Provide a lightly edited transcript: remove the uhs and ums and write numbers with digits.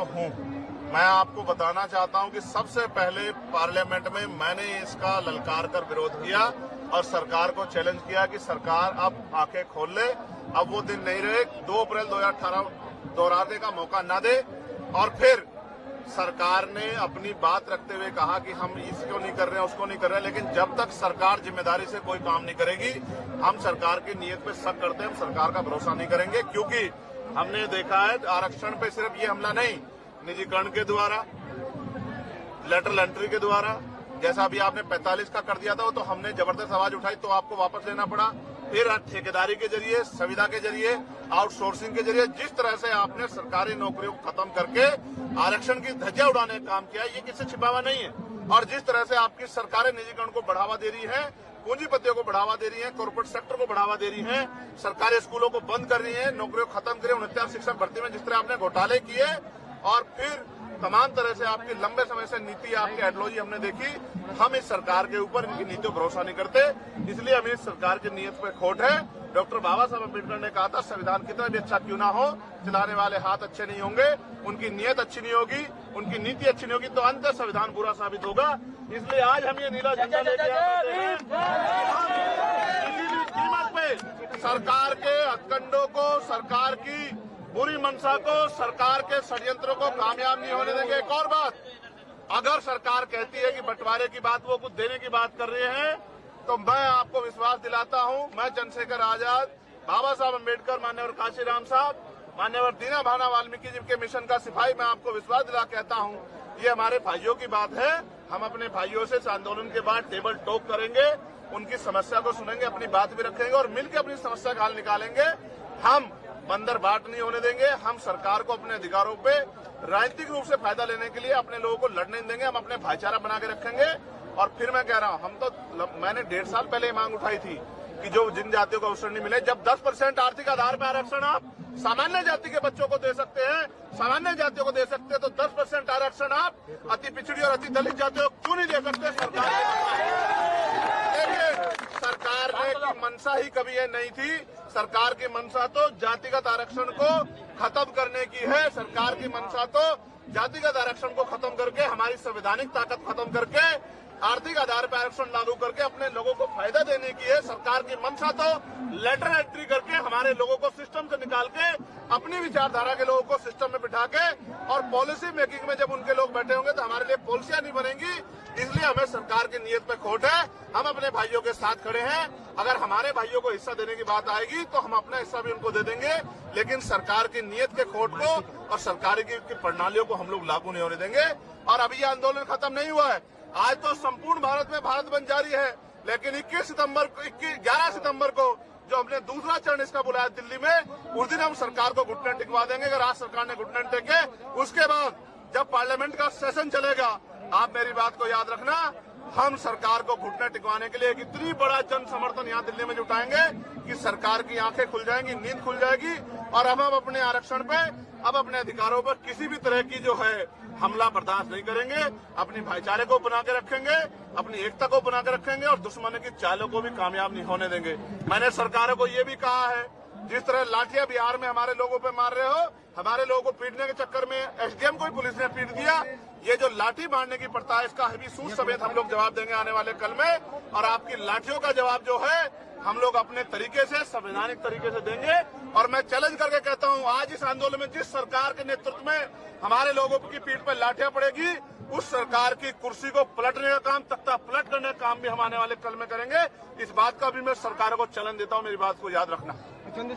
तो हूँ। मैं आपको बताना चाहता हूँ कि सबसे पहले पार्लियामेंट में मैंने इसका ललकार कर विरोध किया और सरकार को चैलेंज किया कि सरकार अब आंखें खोल ले, अब वो दिन नहीं रहे 2 अप्रैल 2018 दोहराने का मौका न दे। और फिर सरकार ने अपनी बात रखते हुए कहा कि हम इसको नहीं कर रहे हैं, उसको नहीं कर रहे हैं, लेकिन जब तक सरकार जिम्मेदारी से कोई काम नहीं करेगी, हम सरकार की नीयत पे शक करते हैं, हम सरकार का भरोसा नहीं करेंगे। क्योंकि हमने देखा है आरक्षण पे सिर्फ ये हमला नहीं, निजीकरण के द्वारा, लेटरल एंट्री के द्वारा, जैसा अभी आपने 45 का कर दिया था, वो तो हमने जबरदस्त आवाज उठाई तो आपको वापस लेना पड़ा। फिर ठेकेदारी के जरिए, संविदा के जरिए, आउटसोर्सिंग के जरिए जिस तरह से आपने सरकारी नौकरियों को खत्म करके आरक्षण की धज्जियां उड़ाने का काम किया, ये किससे छिपा हुआ नहीं है। और जिस तरह से आपकी सरकारें निजीकरण को बढ़ावा दे रही है, पूंजीपतियों को बढ़ावा दे रही है, कॉर्पोरेट सेक्टर को बढ़ावा दे रही है, सरकारी स्कूलों को बंद कर रही है, नौकरियों को खत्म करे, 69 शिक्षक भर्ती में जिस तरह आपने घोटाले किए और फिर तमाम तरह से आपकी लंबे समय से नीति, आपकी आइडियोलॉजी हमने देखी। हम इस सरकार के ऊपर, इनकी नीतियों पर भरोसा नहीं करते, इसलिए हमें इस सरकार की नीयत पे खोट है। डॉक्टर बाबा साहब अम्बेडकर ने कहा था, संविधान कितना भी अच्छा क्यों ना हो, चलाने वाले हाथ अच्छे नहीं होंगे, उनकी नीयत अच्छी नहीं होगी, उनकी नीति अच्छी नहीं होगी तो अंत संविधान बुरा साबित होगा। इसलिए आज हम ये नीला झंडा लेके आते हैं, किसी भी कीमत पे सरकार के हथकंडों को, सरकार की बुरी मंशा को, सरकार के षड्यंत्रों को कामयाब नहीं होने देंगे। एक और बात, अगर सरकार कहती है कि बंटवारे की बात, वो कुछ देने की बात कर रहे हैं, तो मैं आपको विश्वास दिलाता हूं, मैं चंद्रशेखर आजाद, बाबा साहब अम्बेडकर, मान्यवर काशीराम साहब, मान्यवर दीना भाना वाल्मीकि जी के मिशन का सिपाही, मैं आपको विश्वास दिला कहता हूं, ये हमारे भाइयों की बात है। हम अपने भाइयों से इस आंदोलन के बाद टेबल टॉक करेंगे, उनकी समस्या को सुनेंगे, अपनी बात भी रखेंगे और मिलकर अपनी समस्या का हल निकालेंगे। हम बंदर बाट नहीं होने देंगे। हम सरकार को अपने अधिकारों पे राजनीतिक रूप से फायदा लेने के लिए अपने लोगों को लड़ने नहीं देंगे। हम अपने भाईचारा बना के रखेंगे। और फिर मैं कह रहा हूं, मैंने 1.5 साल पहले ये मांग उठाई थी कि जो जिन जातियों को अवसर नहीं मिले, जब 10% आर्थिक आधार पर आरक्षण आप सामान्य जाति के बच्चों को दे सकते हैं, सामान्य जातियों को दे सकते हैं, तो 10% आरक्षण आप अति पिछड़ी और अति दलित जातियों को क्यों नहीं दे सकते? सरकार ने की मंशा ही कभी ये नहीं थी। सरकार की मंशा तो जातिगत आरक्षण को खत्म करने की है। सरकार की मंशा तो जातिगत आरक्षण को खत्म करके, हमारी संवैधानिक ताकत खत्म करके, आर्थिक आधार पर आरक्षण लागू करके अपने लोगों को फायदा देने की है। सरकार की मंशा तो लेटर एंट्री करके हमारे लोगों को सिस्टम से निकाल के, अपनी विचारधारा के लोगों को सिस्टम में बिठा के, और पॉलिसी मेकिंग में जब उनके लोग बैठे होंगे तो हमारे लिए पॉलिसियां नहीं बनेंगी। इसलिए हमें सरकार की नीयत पे खोट है। हम अपने भाइयों के साथ खड़े हैं। अगर हमारे भाइयों को हिस्सा देने की बात आएगी तो हम अपना हिस्सा भी उनको दे देंगे, लेकिन सरकार की नीयत के खोट को और सरकार की प्रणालियों को हम लोग लागू नहीं होने देंगे। और अभी ये आंदोलन खत्म नहीं हुआ है। आज तो संपूर्ण भारत में भारत बंद जारी है, लेकिन 11 सितंबर को जो हमने दूसरा चरण इसका बुलाया दिल्ली में, उस दिन हम सरकार को घुटने टिकवा देंगे। अगर आज सरकार ने घुटने टेके, उसके बाद जब पार्लियामेंट का सेशन चलेगा, आप मेरी बात को याद रखना, हम सरकार को घुटने टिकवाने के लिए इतनी बड़ा जन समर्थन यहाँ दिल्ली में जुटाएंगे कि सरकार की आंखें खुल जाएंगी, नींद खुल जाएगी। और हम अपने आरक्षण पे, अब अपने अधिकारों पर किसी भी तरह की जो है हमला बर्दाश्त नहीं करेंगे। अपनी भाईचारे को बना के रखेंगे, अपनी एकता को बना के रखेंगे और दुश्मन की चालों को भी कामयाब नहीं होने देंगे। मैंने सरकारों को ये भी कहा है, जिस तरह लाठियां बिहार में हमारे लोगों पे मार रहे हो, हमारे लोगों को पीटने के चक्कर में एसडीएम को ही पुलिस ने पीट दिया, ये जो लाठी मारने की प्रथा है, इसका भी सूद समेत हम लोग जवाब देंगे आने वाले कल में। और आपकी लाठियों का जवाब जो है हम लोग अपने तरीके से, संवैधानिक तरीके से देंगे। और मैं चैलेंज करके कहता हूं, आज इस आंदोलन में जिस सरकार के नेतृत्व में हमारे लोगों की पीठ पर लाठियां पड़ेगी, उस सरकार की कुर्सी को पलटने का काम, तख्ता पलट करने का काम भी हम आने वाले कल में करेंगे। इस बात का भी मैं सरकारों को चैलेंज देता हूं, मेरी बात को याद रखना।